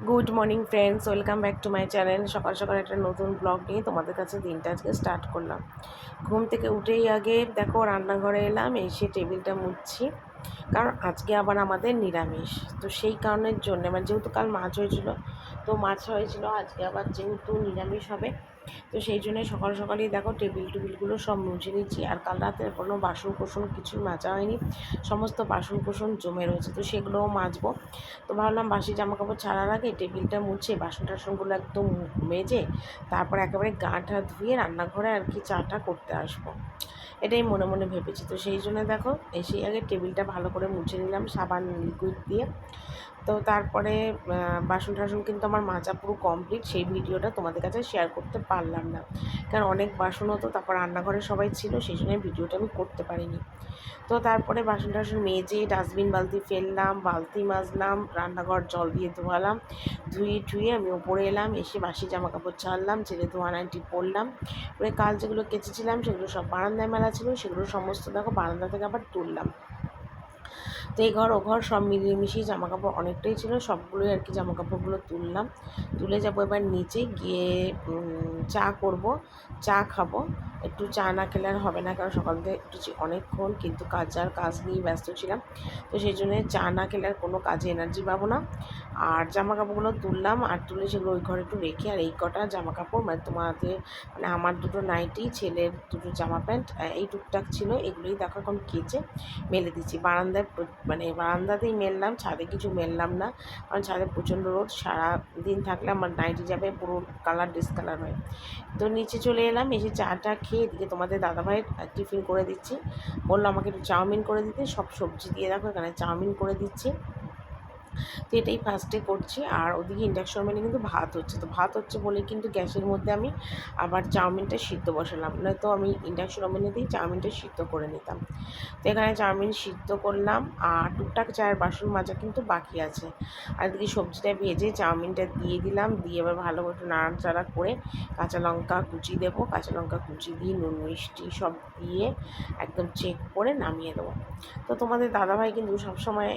Good morning friends, welcome back to my channel. সকাল সকাল একটা নতুন ব্লগ নিয়ে তোমাদের কাছে দিনটা আজকে স্টার্ট করলাম। ঘুম থেকে উঠেই আগে দেখো রান্নাঘরে এলাম, এসে টেবিলটা মুছছি, কারণ আজকে আবার আমাদের নিরামিষ। তো সেই কারণের জন্য মানে যেহেতু কাল মাছ হয়েছিল, তো মাছ হয়েছিল, আজকে আবার যেহেতু নিরামিষ হবে, তো সেই জন্যই সকাল সকালেই দেখো টেবিলগুলো সব মুছে নিচ্ছি। আর কাল রাতে কোনো বাসন কোসন কিছুই মাজা হয়নি, সমস্ত বাসন কোসন জমে রয়েছে, তো সেগুলোও মাজবো। তো ভাবলাম বাসি জামাকাপড় ছাড়ার আগে টেবিলটা মুছে বাসন টাসনগুলো একদম মেজে তারপর একেবারে গা টা ধুয়ে রান্নাঘরে আর কি চাটা করতে আসবো, এটাই মনে মনে ভেবেছি। তো সেই জন্য দেখো এসেই আগে টেবিলটা ভালো করে মুছে নিলাম সাবান লিকুইড দিয়ে। তো তারপরে বাসন টাসন কিন্তু আমার মাজা পুরো কমপ্লিট, সেই ভিডিওটা তোমাদের কাছে শেয়ার করতে পারলাম না, কারণ অনেক বাসন হতো, তারপর রান্নাঘরে সবাই ছিল, সেই জন্য ভিডিওটা আমি করতে পারিনি। তো তারপরে বাসন টাসন মেজে ডাস্টবিন বালতি ফেললাম, বালতি মাজলাম, রান্নাঘর জল দিয়ে ধোয়ালাম, ধুয়ে আমি ওপরে এলাম, এসে বাসি জামা কাপড় ছাড়লাম, ছেলে ধোয়া নাইটি পরলাম, পরে কাল যেগুলো কেচেছিলাম সেগুলো সব বারান্দায় মেলা ছিল, সেগুলো সমস্ত দেখো বারান্দা থেকে আবার তুললাম। তো এই ঘর ও ঘর সব মিলিয়ে মিশিয়ে জামাকাপড় অনেকটাই ছিল, সবগুলোই আর কি জামাকাপড়গুলো তুললাম। তুলে যাবো এবার নিচে গিয়ে চা করব, চা খাবো। একটু চা না খেলে আর হবে না, কারণ সকাল থেকে একটু অনেকক্ষণ কিন্তু কাজ নিয়ে ব্যস্ত ছিলাম, তো সেই জন্য চা না খেলে আর কোনো কাজে এনার্জি পাবো না। আর জামা কাপড়গুলো তুললাম, আর তুলে সেগুলো ওই ঘরে একটু রেখে, আর এই কটা জামা কাপড় মানে তোমাদের মানে আমার দুটো নাইটি, ছেলের দুটো জামা প্যান্ট, এই টুকটাক ছিল, এগুলোই দেখো এখন কেচে মেলে দিচ্ছি। বারান্দায় মানে বারান্দাতেই মেললাম, ছাদে কিছু মেললাম না, কারণ ছাদে প্রচণ্ড রোদ, সারা দিন থাকলে আমার নাইটি যাবে পুরো কালার ডিসকালার হয়। তো নিচে চলে এলাম, এসে চাটা খেয়ে এদিকে তোমাদের দাদাভাইয়ের টিফিন করে দিচ্ছি। বললো আমাকে একটু চাউমিন করে দিতে, সব সবজি দিয়ে দেখো এখানে চাউমিন করে দিচ্ছি। তো এটাই ফার্স্টে করছি। আর ওদিকে ইন্ডাকশন ওভেনে কিন্তু ভাত হচ্ছে, তো ভাত হচ্ছে বলে কিন্তু গ্যাসের মধ্যে আমি আবার চাউমিনটা সিদ্ধ বসালাম, নয়তো আমি ইন্ডাকশন ওভেনে দিয়ে চাউমিনটা সিদ্ধ করে নিতাম। তো এখানে চাউমিন সিদ্ধ করলাম, আর টুকটাক চায়ের বাসন মাজা কিন্তু বাকি আছে। আর এদিকে সবজিটা ভেজে চাউমিনটা দিয়ে দিলাম, দিয়ে এবার ভালো করে নাড়াচাড়া করে কাঁচা লঙ্কা কুচি দেবো, কাঁচা লঙ্কা কুচি দিয়ে নুন মিষ্টি সব দিয়ে একদম চেক করে নামিয়ে দেবো। তো তোমাদের দাদাভাই কিন্তু সবসময়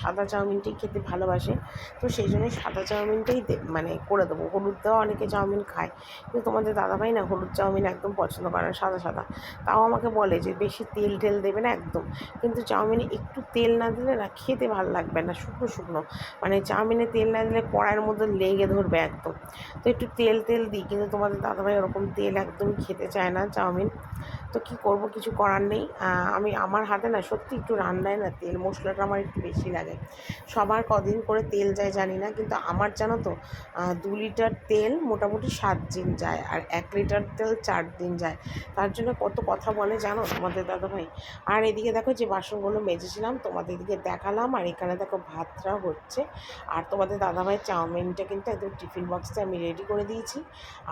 সাদা চাউমিনটাই খেতে ভালোবাসে, তো সেই জন্যই সাদা চাউমিনটাই মানে করে দেবো। হলুদ দেওয়া অনেকে চাউমিন খায়, কিন্তু তোমাদের দাদাভাই না হলুদ চাউমিন একদম পছন্দ করে না, সাদা সাদা। তাও আমাকে বলে যে বেশি তেল টেল দেবে না একদম, কিন্তু চাউমিনে একটু তেল না দিলে না খেতে ভালো লাগবে না, শুকনো শুকনো, মানে চাউমিনে তেল না দিলে কড়াইয়ের মধ্যে লেগে ধরবে একদম। তো একটু তেল দিই, কিন্তু তোমাদের দাদাভাই ওরকম তেল একদমই খেতে চায় না চাউমিন। তো কী করব, কিছু করার নেই। আমি আমার হাতে না সত্যি একটু রান্নায় না তেল মশলাটা আমার একটু বেশি লাগে। সবার কদিন করে তেল যায় জানি না, কিন্তু আমার জানো তো 2 লিটার তেল মোটামুটি 7 দিন যায়, আর 1 লিটার তেল 4 দিন যায়। তার জন্য কত কথা বলে জানো তোমাদের দাদাভাই। আর এদিকে দেখো যে বাসনগুলো মেজেছিলাম তোমাদের এদিকে দেখালাম, আর এখানে দেখো ভাতটা হচ্ছে। আর তোমাদের দাদাভাই চাউমিনটা কিন্তু একদম টিফিন বক্সে আমি রেডি করে দিয়েছি।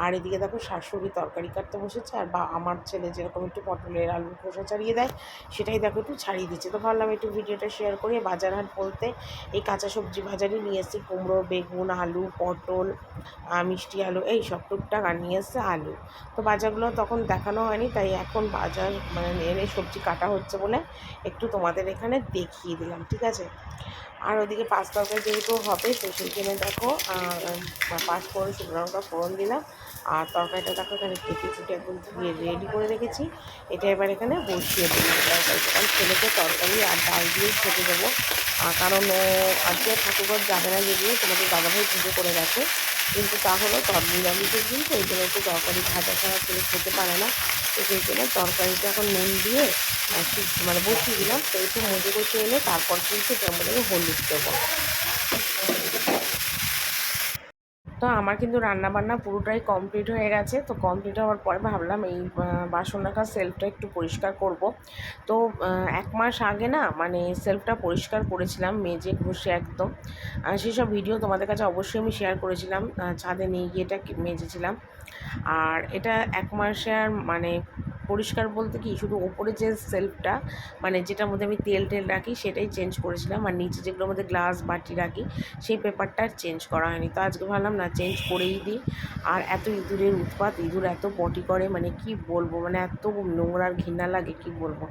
আর এদিকে দেখো শাশুড়ি তরকারি কাটতে বসেছে, আর আমার ছেলে যেরকম একটু পটলের আলুর খোসা ছাড়িয়ে দেয়, সেটাই দেখো একটু ছাড়িয়ে দিচ্ছে। তো ভাবলাম একটু ভিডিওটা শেয়ার করি। বাজার হাট বলতে এই কাঁচা সবজি বাজারই নিয়ে এসেছি, কুমড়ো, বেগুন, আলু, পটল, মিষ্টি আলু, এই সব টুকটাক, আর নিয়ে এসছে আলু। তো বাজারগুলো তখন দেখানো হয়নি, তাই এখন বাজার মানে এনে সবজি কাটা হচ্ছে বলে একটু তোমাদের এখানে দেখিয়ে দিলাম, ঠিক আছে। আর ওদিকে পাঁচ তরকারি যেহেতু হবে, তো সেই জন্য দেখো 5 ফোড়ন, শুকনো লঙ্কা ফোড়ন দিলাম। আর তরকারিটা দেখো এখানে কেটে কুটে একদম ধুয়ে রেডি করে রেখেছি। এটা এবার এখানে বসিয়ে দিলাম তরকারিটা, কারণ ছেলেকে তরকারি আর ডাল দিয়েই খেতে দেবো। কারণ ও আজকে ঠাকুরঘর যাবে না, যদিও তোমাদের দাদাভাই পুজো করে গেছে, কিন্তু তাহলেও নিরামিষের দিন, তো এই জন্য একটু তরকারি ভাজা ছাড়া ছেলে খেতে পারে না। তো সেই জন্য তরকারিটা এখন নুন দিয়ে মানে বসিয়ে দিলাম। তো একটু মজে কষে এলে তারপর কিন্তু এটার মধ্যে হলুদ দেবো। তো আমার কিন্তু রান্নাবান্না পুরোটাই কমপ্লিট হয়ে গেছে। তো কমপ্লিট হওয়ার পরে ভাবলাম এই বাসন রাখার সেলফটা একটু পরিষ্কার করব। তো 1 মাস আগে না মানে সেলফটা পরিষ্কার করেছিলাম মেজে ঘষে একদম, সেসব ভিডিও তোমাদের কাছে অবশ্যই আমি শেয়ার করেছিলাম। ছাদে নিয়ে গিয়ে এটা মেজেছিলাম। আর এটা 1 মাসের মানে পরিষ্কার বলতে কি, শুধু ওপরে যে সেলফটা মানে যেটার মধ্যে আমি তেল রাখি সেটাই চেঞ্জ করেছিলাম, আর নিচে যেগুলোর মধ্যে গ্লাস বাটি রাখি সেই পেপারটা আর চেঞ্জ করা হয়নি। তো আজকে ভাবলাম না চেঞ্জ করেই দিই। আর এত ইঁদুরের উৎপাত, ইঁদুর এত পটি করে মানে কি বলবো, মানে এত নোংরা আর ঘৃণা লাগে কি বলবো।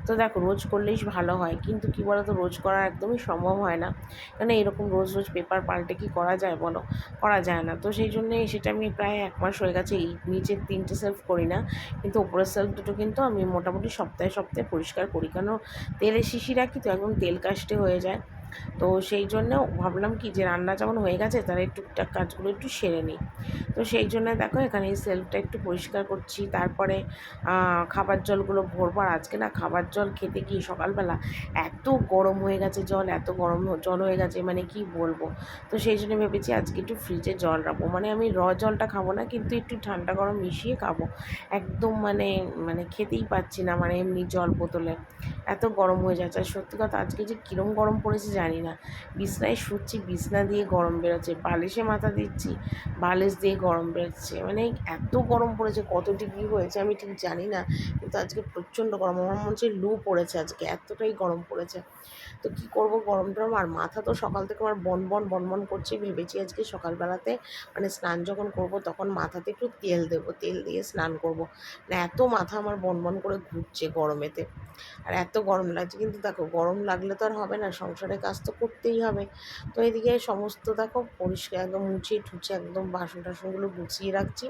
তো দেখো রোজ করলেই ভালো হয়, কিন্তু কী বলো তো, রোজ করা একদমই সম্ভব হয় না, কারণ এরকম রোজ রোজ পেপার পাল্টে কি করা যায় বলো, করা যায় না। তো সেই জন্যে সেটা আমি প্রায় 1 মাস হয়ে গেছে এই নিচের 3টে সেলফ করি না, কিন্তু ওপরের সেলফ দুটো কিন্তু আমি মোটামুটি সপ্তাহে সপ্তাহে পরিষ্কার করি, কেন তেলে শিশি রাখি তো একদম তেল কাস্টে হয়ে যায়। তো সেই জন্য ভাবলাম কি যে রান্না যখন হয়ে গেছে তাহলে টুকটাক কাজগুলো একটু সেরে নিই। তো সেই জন্য দেখো এখানে এই সেলফটা একটু পরিষ্কার করছি, তারপরে খাবার জলগুলো ভরবো। আর আজকে না খাবার জল খেতে গিয়ে সকালবেলা এত গরম হয়ে গেছে জল, এত গরম জল হয়ে গেছে মানে কি বলবো। তো সেই জন্য ভেবেছি আজকে একটু ফ্রিজে জল রাখবো, মানে আমি জলটা খাবো না, কিন্তু একটু ঠান্ডা গরম মিশিয়ে খাবো। একদম মানে মানে খেতেই পাচ্ছি না, মানে এমনি জল বোতলে এত গরম হয়ে যাচ্ছে। আর সত্যি কথা আজকে যে কীরকম গরম পড়েছে জানি না, বিছনায় শুচ্ছি বিছনা দিয়ে গরম বেরোচ্ছে, বালিশে মাথা দিচ্ছি বালিশ দিয়ে গরম বেরোচ্ছে, মানে এত গরম পড়েছে, কত ডিগ্রি হয়েছে আমি ঠিক জানি না, কিন্তু আজকে প্রচণ্ড গরম, আমার মনে হচ্ছে লু পড়েছে আজকে, এতটাই গরম পড়েছে। তো কী করবো গরম টরম, আর মাথা তো সকাল থেকে আমার বনবন করছে। ভেবেছি আজকে সকালবেলাতে মানে স্নান যখন করব তখন মাথাতে একটু তেল দেবো, তেল দিয়ে স্নান করব, মানে এত মাথা আমার বনবন করে ঘুরছে গরমেতে, আর এত গরম লাগছে। কিন্তু দেখো গরম লাগলে তো আর হবে না, সংসারের কাজ তো করতেই হবে। তো এদিকে সমস্ত দেখো পরিষ্কার একদম মুছে ঠুছে একদম বাসন টাসনগুলো গুছিয়ে রাখছি।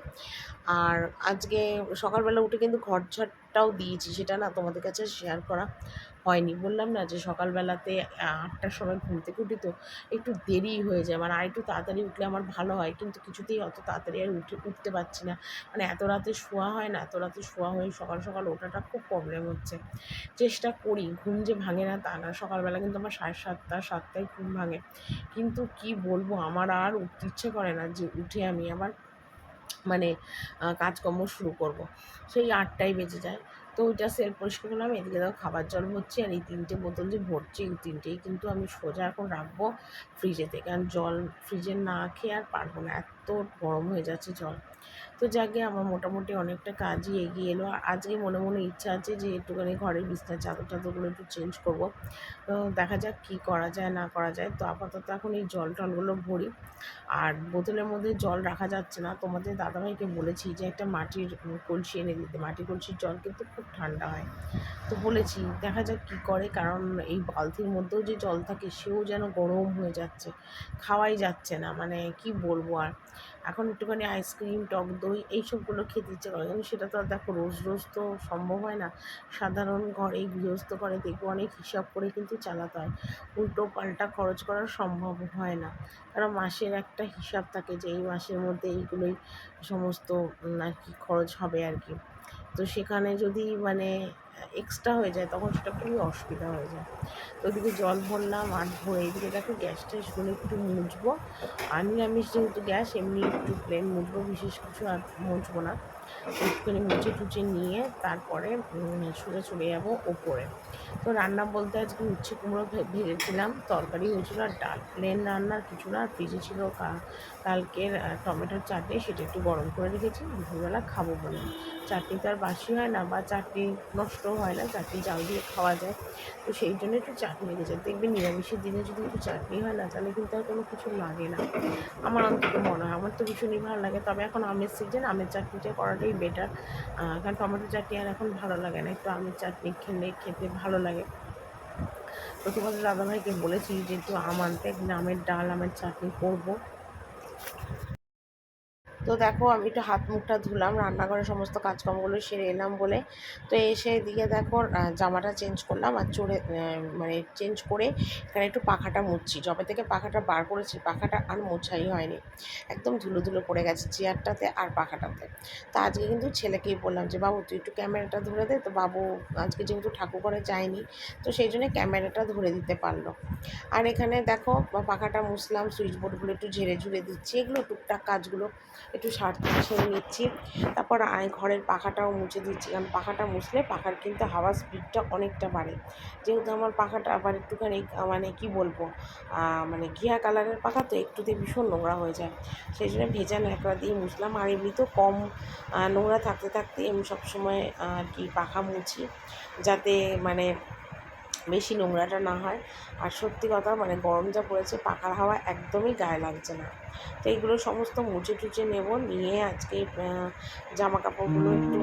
আর আজকে সকালবেলা উঠে কিন্তু ঘর ঝাড়টাও দিয়েছি, সেটা না তোমাদের কাছে শেয়ার করা হয়নি। বললাম না যে সকালবেলাতে 8টার সময় ঘুম থেকে উঠি, তো একটু দেরি হয়ে যায়, মানে আর একটু তাড়াতাড়ি উঠলে আমার ভালো হয়, কিন্তু কিছুতেই অত তাড়াতাড়ি আর উঠতে পারছি না, মানে এত রাতে শোয়া হয় না, এত রাতে শোয়া হয়ে সকাল সকাল ওঠাটা খুব প্রবলেম হচ্ছে। চেষ্টা করি, ঘুম যে ভাঙে না তা না, সকালবেলা কিন্তু আমার 7:30 7টায় ঘুম ভাঙে, কিন্তু কি বলবো আমার আর উঠতে ইচ্ছে করে না যে উঠে আমি আবার মানে কাজকর্ম শুরু করব। সেই 8টাই বেজে যায়। তো ওইটা সেলফ পরিষ্কার করলাম, এদিকে দেখো খাবার জল ভরছি, আর এই 3টে বোতল যে ভরছি এই 3টেই কিন্তু আমি সোজা এখন রাখবো ফ্রিজেতে, কারণ জল ফ্রিজে না খেয়ে আর পারবো না, এত গরম হয়ে যাচ্ছে জল। তো যাকে আমার মোটামুটি অনেকটা কাজই এগিয়ে এলো। আজকে মনে মনে ইচ্ছা আছে যে একটুখানি ঘরের বিছনার চাদর টাদরগুলো একটু চেঞ্জ করব। তো দেখা যাক কী করা যায় না করা যায়। তো আপাতত এখন এই জল টলগুলো ভরি, আর বোতলের মধ্যে জল রাখা যাচ্ছে না। তোমাদের দাদাভাইকে বলেছি যে একটা মাটির কলসি এনে দিতে, মাটির কলসির জল কিন্তু খুব ঠান্ডা হয়। তো বলেছি দেখা যাক কী করে, কারণ এই বালতির মধ্যেও যে জল থাকে সেও যেন গরম হয়ে যাচ্ছে, খাওয়াই যাচ্ছে না, মানে কি বলবো আর। এখন একটুখানি আইসক্রিম টক দই এইসবগুলো খেতে ইচ্ছে করে, কিন্তু সেটা তো আর দেখো রোজ রোজ তো সম্ভব হয় না। সাধারণ ঘরে গৃহস্থ ঘরে দেখবো অনেক হিসাব করে কিন্তু চালাতে হয়, উল্টো পাল্টা খরচ করা সম্ভব হয় না, কারণ মাসের একটা হিসাব থাকে যে এই মাসের মধ্যে এইগুলোই সমস্ত আর কি খরচ হবে আর কি। তো সেখানে যদি মানে এক্সট্রা হয়ে যায় তখন সেটা খুবই অসুবিধা হয়ে যায়। তো ওদিকে জল ভরলাম, আর ভরে এদিকে দেখো গ্যাস ট্যাসগুলো একটু মুছবো, আর নিরামিষ যেহেতু গ্যাস এমনি একটু প্লেন মুছবো, বিশেষ কিছু আর মুছবো না। একটুখানি মুছে টুচে নিয়ে তারপরে সোজা চলে যাবো ওপরে। তো রান্না বলতে আজকে উচ্ছে কুমড়ো ভেজেছিলাম, তরকারি হয়েছিল আর ডাল, প্লেন রান্নার কিছু না। আর ফ্রিজে ছিল কালকের টমেটোর চাটনি, সেটা একটু গরম করে রেখেছি দুপুরবেলা খাবো বলে। চাটনি তো আর বাসি হয় না, বা চাটনি নষ্টও হয় না, চাটনি জাল দিয়ে খাওয়া যায়। তো সেই জন্য একটু চাটনি রেখেছে। দেখবে নিরামিষের দিনে যদি একটু চাটনি হয় না তাহলে কিন্তু আর কোনো কিছু লাগে না, আমার অন্তত মনে হয়। আমার তো ভীষণই ভালো লাগে, তবে এখন আমের সিজন, আমের চাটনিটা করাটাই বেটার, কারণ টমেটো চাটনি আর এখন ভালো লাগে না, একটু আমের চাটনি খেতে ভালো লাগে। তো তোমাদের দাদাভাইকে বলেছি যে একটু আম আনতে, আমের ডাল আমের চাটনি করবো। তো দেখো আমি একটু হাত মুখটা ধুলাম, রান্নাঘরে সমস্ত কাজকর্মগুলো সেরে এলাম বলে। তো এসে এদিকে দেখো জামাটা চেঞ্জ করলাম, আর মানে চেঞ্জ করে এখানে একটু পাখাটা মুছছি। যবে থেকে পাখাটা বার করেছি পাখাটা আর মোছাই হয়নি, একদম ধুলো ধুলো পড়ে গেছে চেয়ারটাতে আর পাখাটাতে। তো আজকে কিন্তু ছেলেকেই বললাম যে বাবু তুই একটু ক্যামেরাটা ধরে দে, তো বাবু আজকে যেহেতু ঠাকুরঘরে যায়নি তো সেই জন্য ক্যামেরাটা ধরে দিতে পারলো। আর এখানে দেখো পাখাটা মুছলাম, সুইচ বোর্ডগুলো একটু ঝেড়ে ঝুড়ে দিচ্ছি, এগুলো টুকটাক কাজগুলো একটু ছেড়ে নিচ্ছি। তারপর ঘরের পাখাটাও মুছে দিচ্ছি, কারণ পাখাটা মুছলে পাখার কিন্তু হাওয়ার স্পিডটা অনেকটা বাড়ে। যেহেতু আমার পাখাটা আবার একটুখানি মানে কি বলবো মানে ঘিয়া কালারের পাখা, তো একটুতে ভীষণ নোংরা হয়ে যায়, সেই জন্য ভেজা ন্যাকড়া দিয়ে মুছলাম। আর এমনিতেও কম নোংরা থাকতে থাকতে আমি সবসময় আর কি পাখা মুছি, যাতে মানে বেশি নোংরাটা না হয়। আর সত্যি কথা মানে গরম যা পড়েছে পাখার হাওয়া একদমই গায়ে লাগছে না। তো এইগুলো সমস্ত মুছে টুচে নেব, নিয়ে আজকে জামা কাপড়গুলো একটু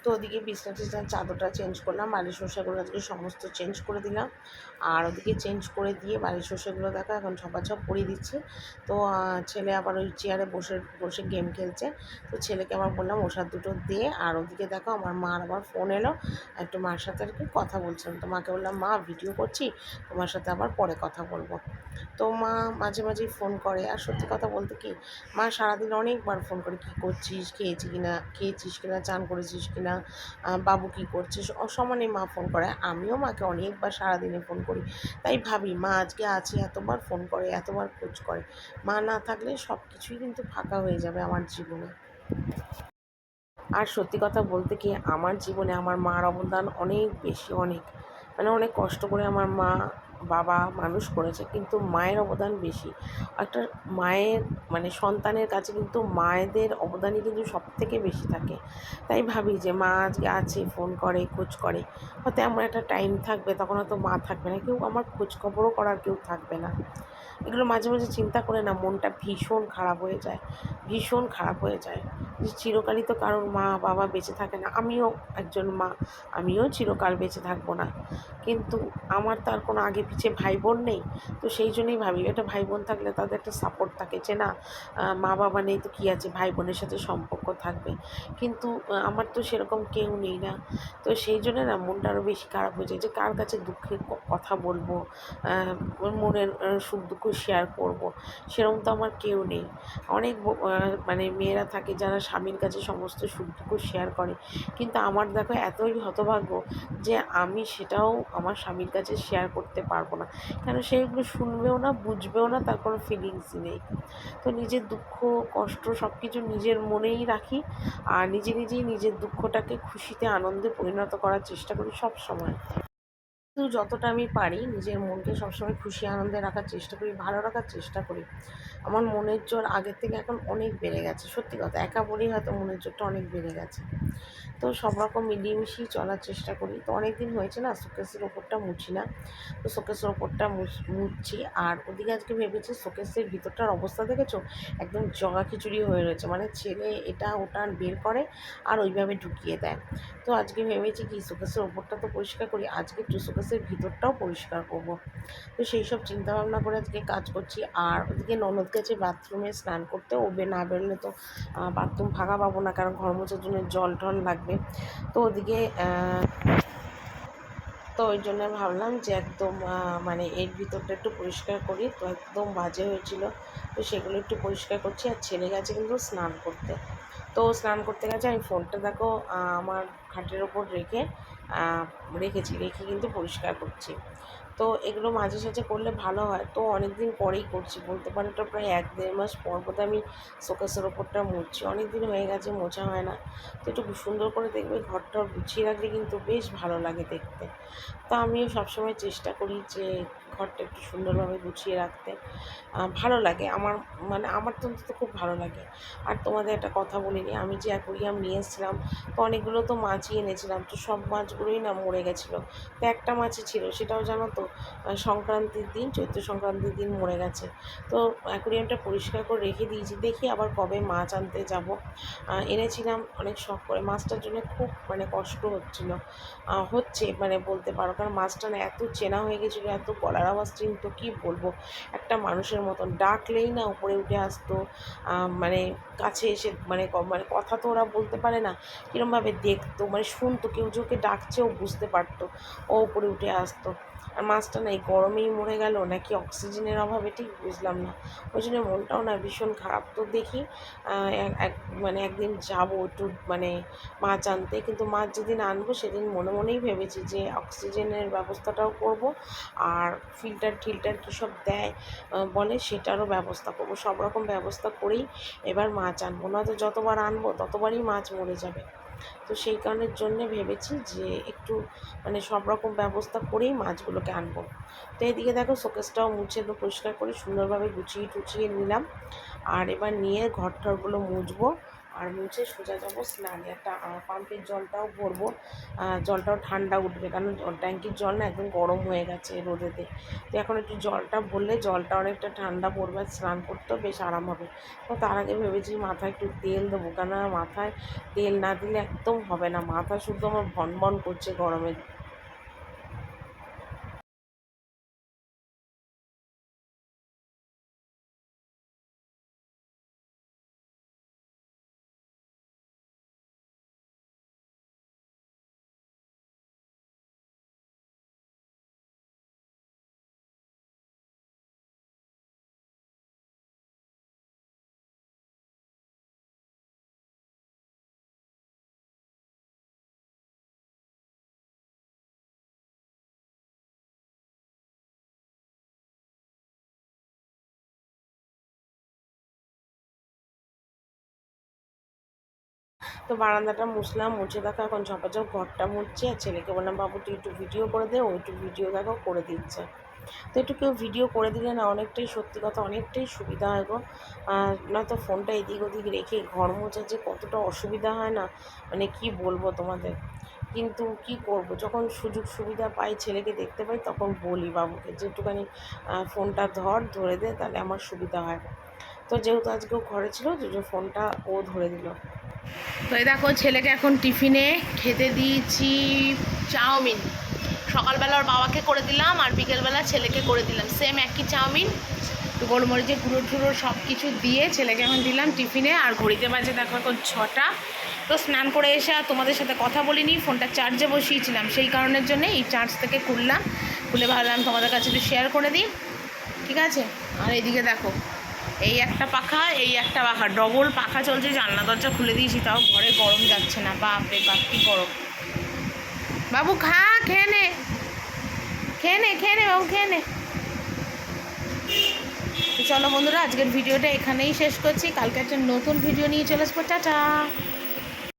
তো ওদিকে বিছনা টিছনা চাদরটা চেঞ্জ করলাম, বালিশ শসাগুলো আজকে সমস্ত চেঞ্জ করে দিলাম। আর ওদিকে চেঞ্জ করে দিয়ে বালিশ শসাগুলো দেখো এখন ঝপাঝপ পরিয়ে দিচ্ছি। তো ছেলে আবার ওই চেয়ারে বসে বসে গেম খেলছে। তো ছেলেকে আবার বললাম ওষুধ দুটো দিয়ে। আর ওদিকে দেখো আমার মার আবার ফোন এলো, একটু মার সাথে আর কি কথা বলছিলাম। তো মাকে বললাম মা ভিডিও করছি, তোমার সাথে আবার পরে কথা বলবো। তো মা মাঝে মাঝেই ফোন করে। আর সত্যি কথা বলতে কি, মা সারাদিন অনেকবার ফোন করে, কী করছিস, খেয়েছিস কিনা, চান করেছিস কিনা, বাবু কী করছিস, সমানে মা ফোন করে। আমিও মাকে অনেকবার সারাদিনে ফোন করি। তাই ভাবি মা আজকে আছে, এতবার ফোন করে, এতবার খোঁজ করে। মা না থাকলে সব কিছুই কিন্তু ফাঁকা হয়ে যাবে আমার জীবনে। আর সত্যি কথা বলতে কি, আমার জীবনে আমার মার অবদান অনেক বেশি, অনেক মানে অনেক কষ্ট করে আমার মা বাবা মানুষ করেছে, কিন্তু মায়ের অবদান বেশি। একটা মায়ের মানে সন্তানের কাছে কিন্তু মায়েদের অবদানই কিন্তু সব থেকে বেশি থাকে। তাই ভাবি যে মা আজকে আছে, ফোন করে, খোঁজ করে। হয়তো এমন একটা টাইম থাকবে তখন হয়তো মা থাকবে না, কেউ আমার খোঁজ খবরও করার কেউ থাকবে না। এগুলো মাঝে মাঝে চিন্তা করে না মনটা ভীষণ খারাপ হয়ে যায়, ভীষণ খারাপ হয়ে যায় যে চিরকালই তো কারোর মা বাবা বেঁচে থাকে না। আমিও একজন মা, আমিও চিরকাল বেঁচে থাকবো না, কিন্তু আমার তো আর কোনো আগে পিছে ভাই বোন নেই। তো সেই জন্যই ভাবি একটা ভাই বোন থাকলে তাদের একটা সাপোর্ট থাকে যে না, মা বাবা নেই তো কী আছে, ভাই বোনের সাথে সম্পর্ক থাকবে। কিন্তু আমার তো সেরকম কেউ নেই না। তো সেই জন্য না মনটা আরও বেশি খারাপ হয়ে যায় যে কার কাছে দুঃখের কথা বলবো, মনের সুখ দুঃখ শেয়ার করব, সেরকম তো আমার কেউ নেই। অনেক মানে মেয়েরা থাকে যারা স্বামীর কাছে সমস্ত সুখ দুঃখ শেয়ার করে, কিন্তু আমার দেখো এতই হতভাগ্য যে আমি সেটাও আমার স্বামীর কাছে শেয়ার করতে পারবো না। কেন, সেগুলো শুনবেও না, বুঝবেও না, তার কোনো ফিলিংসই নেই। তো নিজের দুঃখ কষ্ট সব কিছু নিজের মনেই রাখি, আর নিজেই নিজের দুঃখটাকে খুশিতে আনন্দে পরিণত করার চেষ্টা করি সব সময়। তো যতটা আমি পারি নিজের মনকে সবসময় খুশি আনন্দে রাখার চেষ্টা করি, ভালো রাখার চেষ্টা করি। আমার মনের জোর আগের থেকে এখন অনেক বেড়ে গেছে, সত্যি কথা, একা বলেই হয়তো মনের জোরটা অনেক বেড়ে গেছে। তো সব রকম মিলিয়ে মিশিয়ে চলার চেষ্টা করি। তো অনেক দিন হয়েছে না শোকেসের ওপরটা মুছি না, তো শোকেসের ওপরটা মুছছি। আর ওদিকে আজকে ভেবেছি শোকেসের ভিতরটার অবস্থা দেখেছো, একদম জগা খিচুড়ি হয়ে রয়েছে, মানে ছেলে এটা ওটা বের করে আর ওইভাবে ঢুকিয়ে দেয়। তো আজকে ভেবেছি কি শোকেসের ওপরটা তো পরিষ্কার করি, আজকে একটু শোকেসের ভিতরটাও পরিষ্কার করব। তো সেই সব চিন্তাভাবনা করে আজকে কাজ করছি। আর ওদিকে ননদ গেছে বাথরুমে স্নান করতে, ও না বেরোলে তো বাথরুম ফাঁকা পাবো না, কারণ ঘর মোছার জন্য জল টল লাগবে। তো ওদিকে তো ওই জন্য ভাবলাম যে একদম মানে এর ভিতরটা একটু পরিষ্কার করি। তো একদম বাজে হয়েছিল, তো সেগুলো একটু পরিষ্কার করছি। আর ছেলে গেছে কিন্তু স্নান করতে। তো স্নান করতে গেছে, আমি ফোনটা দেখো আমার খাটের ওপর রেখে কিন্তু পরিষ্কার করছি। তো এগুলো মাঝে সাঝে করলে ভালো হয়। তো অনেক দিন পরেই করছি, বলতে পারো এটা প্রায় 1-1.5 মাস পর বোধহয় আমি শোকেসের ওপরটা মুছছি। অনেক দিন হয়ে গেছে মোছা হয় না। তো একটু সুন্দর করে দেখবে ঘরটা গুছিয়ে রাখলে কিন্তু বেশ ভালো লাগে দেখতে। তো আমিও সবসময় চেষ্টা করি যে ঘরটা একটু সুন্দরভাবে গুছিয়ে রাখতে। ভালো লাগে আমার, মানে আমার তো অন্তত খুব ভালো লাগে। আর তোমাদের একটা কথা বলিনি, আমি যে অ্যাকোরিয়াম নিয়ে এসেছিলাম, তো অনেকগুলো তো মাছই এনেছিলাম, তো সব মাছগুলোই না মরে গেছিলো। তো একটা মাছই ছিল, সেটাও জানো তো সংক্রান্তির দিন, চৈত্র সংক্রান্তির দিন মরে গেছে। তো অ্যাকোরিয়ামটা পরিষ্কার করে রেখে দিয়েছি, দেখি আবার কবে মাছ আনতে যাব। এনেছিলাম অনেক শখ করে, মাছটার জন্য খুব মানে কষ্ট হচ্ছে মানে বলতে পারো, কারণ মাছটা না এত চেনা হয়ে গেছিলো, এত গলার আওয়াজ চিনতো কী বলবো, একটা মানুষের মতন ডাকলেই না উপরে উঠে আসতো। মানে কাছে এসে মানে মানে কথা তো ওরা বলতে পারে না, কীরমভাবে দেখতো, মানে শুনতো কেউ যে ওকে ডাকছে, ও বুঝতে পারতো, ও উপরে উঠে আসতো। আর মাছটা না এই গরমেই মরে গেল নাকি অক্সিজেনের অভাবে, ঠিক বুঝলাম না। ওই জন্য মনটাও না ভীষণ খারাপ। তো দেখি মানে একদিন যাবো একটু মানে মাছ আনতে, কিন্তু মাছ যেদিন আনবো সেদিন মনে মনেই ভেবেছি যে অক্সিজেনের ব্যবস্থাটাও করব, আর ফিল্টার টিল্টার কী সব দেয় বলে সেটারও ব্যবস্থা করব। সব রকম ব্যবস্থা করেই এবার মাছ আনবো, নয়তো যতবার আনবো ততবারই মাছ মরে যাবে। তো সেই কারণের জন্যে ভেবেছি যে একটু মানে সব রকম ব্যবস্থা করেই মাছগুলোকে আনবো। তো এদিকে দেখো শোকেসটাও মুছে একটু পরিষ্কার করে সুন্দরভাবে গুছিয়ে টুচিয়ে নিলাম। আর এবার নিয়ে ঘর টরগুলো মুছবো। আর মুছে সোজা যাবো স্নানে। একটা পাম্পের জলটাও ভরবো, জলটাও ঠান্ডা উঠবে, কারণ ট্যাঙ্কির জল না একদম গরম হয়ে গেছে রোদেতে। তো এখন একটু জলটা ভরলে জলটা অনেকটা ঠান্ডা পড়বে, আর স্নান করতেও বেশ আরাম হবে। তো তার আগে ভেবেছি মাথায় একটু তেল দেবো, কেন মাথায় তেল না দিলে একদম হবে না, মাথা শুদ্ধ আমার ভনভন করছে গরমে। তো বারান্দাটা মুছলাম, মুছে দেখো এখন ঝপাঝপ ঘরটা মুছছি, আর ছেলেকে বললাম বাবু তুই একটু ভিডিও করে দে, ও একটু ভিডিও দেখো করে দিচ্ছে। তো একটু কেউ ভিডিও করে দিলে না অনেকটাই, সত্যি কথা অনেকটাই সুবিধা হয় গো। নয়তো ফোনটা এদিক ওদিক রেখে ঘর মোছার যে কতটা অসুবিধা হয় না, মানে কি বলবো তোমাদের। কিন্তু কি করব, যখন সুযোগ সুবিধা পাই ছেলেকে দেখতে পাই তখন বলি বাবুকে যে একটুখানি ফোনটা ধরে দে, তাহলে আমার সুবিধা হয়। তো যেহেতু আজকেও ঘরে ছিল, যে ফোনটা ও ধরে দিল। তো এই দেখো ছেলেকে এখন টিফিনে খেতে দিয়েছি চাউমিন। সকালবেলা ওর বাবাকে করে দিলাম, আর বিকেলবেলা ছেলেকে করে দিলাম সেম একই চাউমিন, তো গোলমরিচে গুঁড়ো টুড়ো সব কিছু দিয়ে ছেলেকে এখন দিলাম টিফিনে। আর ঘড়িতে বাজে দেখো এখন 6টা। তো স্নান করে এসে আর তোমাদের সাথে কথা বলিনি, ফোনটা চার্জে বসিয়েছিলাম, সেই কারণের জন্য এই চার্জ থেকে খুলে ভাবলাম তোমাদের কাছে একটু শেয়ার করে দিই, ঠিক আছে। আর এইদিকে দেখো এই একটা পাখা ডবল পাখা চলছে, জানলা দরজা খুলে দিয়েছি, তাও ঘরে গরম যাচ্ছে না, বাপরে বাপ কি গরম। বাবু খেয়ে নে বাবু খেয়ে নে। চলো বন্ধুরা, আজকের ভিডিওটা এখানেই শেষ করছি, কালকে একটা নতুন ভিডিও নিয়ে চলে আসবো, টাটা।